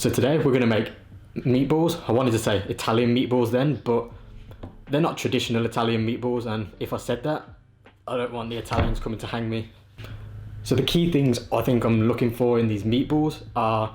So today we're going to make meatballs. I wanted to say Italian meatballs then, but they're not traditional Italian meatballs, and if I said that, I don't want the Italians coming to hang me. So the key things I think I'm looking for in these meatballs are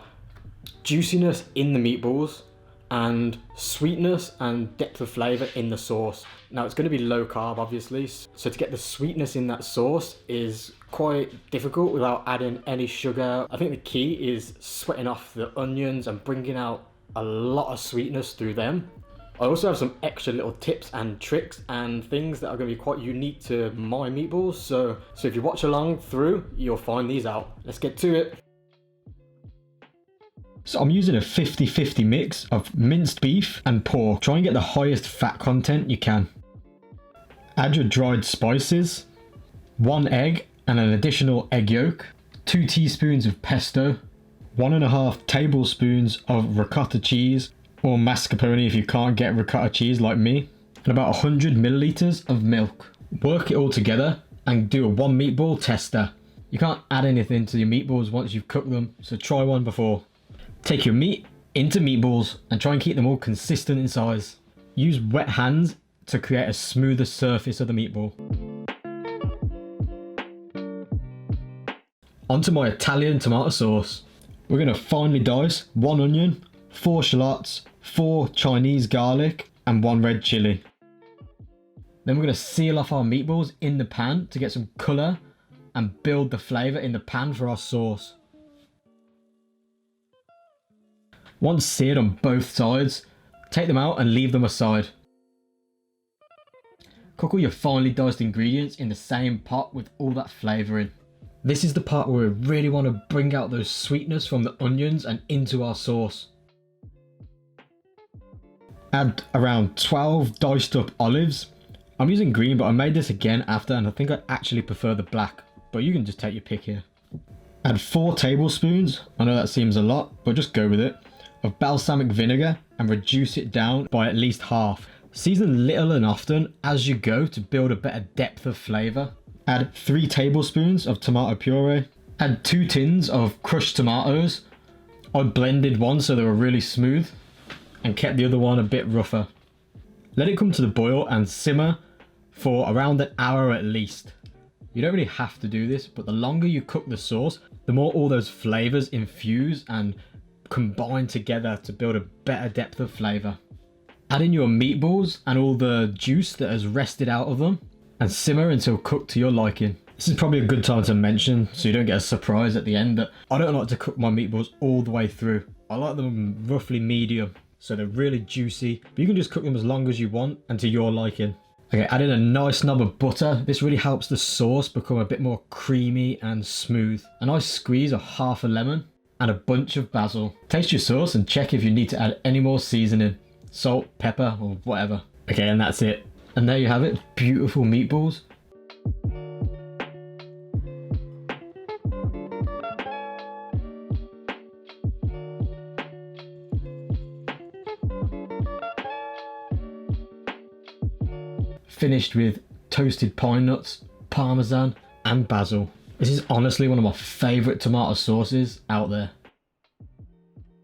juiciness in the meatballs and sweetness and depth of flavour in the sauce. Now it's going to be low carb obviously, so to get the sweetness in that sauce is quite difficult without adding any sugar. I think the key is sweating off the onions and bringing out a lot of sweetness through them. I also have some extra little tips and tricks and things that are going to be quite unique to my meatballs, so if you watch along through, you'll find these out. Let's get to it. So I'm using a 50-50 mix of minced beef and pork. Try and get the highest fat content you can. Add your dried spices, 1 egg and an additional egg yolk, 2 teaspoons of pesto, 1.5 tablespoons of ricotta cheese or mascarpone if you can't get ricotta cheese like me, and about 100 milliliters of milk. Work it all together and do a 1 meatball tester. You can't add anything to your meatballs once you've cooked them, so try one before. Take your meat into meatballs and try and keep them all consistent in size. Use wet hands to create a smoother surface of the meatball. Onto my Italian tomato sauce. We're going to finely dice 1 onion, 4 shallots, 4 Chinese garlic and 1 red chilli. Then we're going to seal off our meatballs in the pan to get some colour and build the flavour in the pan for our sauce. Once seared on both sides, take them out and leave them aside. Cook all your finely diced ingredients in the same pot with all that flavour in. This is the part where we really want to bring out those sweetness from the onions and into our sauce. Add around 12 diced up olives. I'm using green, but I made this again after, and I think I actually prefer the black, but you can just take your pick here. Add 4 tablespoons, I know that seems a lot, but just go with it, of balsamic vinegar and reduce it down by at least half. Season little and often as you go to build a better depth of flavour. Add 3 tablespoons of tomato puree. Add 2 tins of crushed tomatoes. I blended one so they were really smooth and kept the other one a bit rougher. Let it come to the boil and simmer for around an hour at least. You don't really have to do this, but the longer you cook the sauce, the more all those flavours infuse and combine together to build a better depth of flavour. Add in your meatballs and all the juice that has rested out of them and simmer until cooked to your liking. This is probably a good time to mention, so you don't get a surprise at the end, that I don't like to cook my meatballs all the way through. I like them roughly medium, so they're really juicy, but you can just cook them as long as you want and to your liking. Okay, add in a nice knob of butter. This really helps the sauce become a bit more creamy and smooth. A nice squeeze of half a lemon and a bunch of basil. Taste your sauce and check if you need to add any more seasoning. Salt, pepper, or whatever. Okay, and that's it. And there you have it, beautiful meatballs. Finished with toasted pine nuts, parmesan, and basil. This is honestly one of my favourite tomato sauces out there.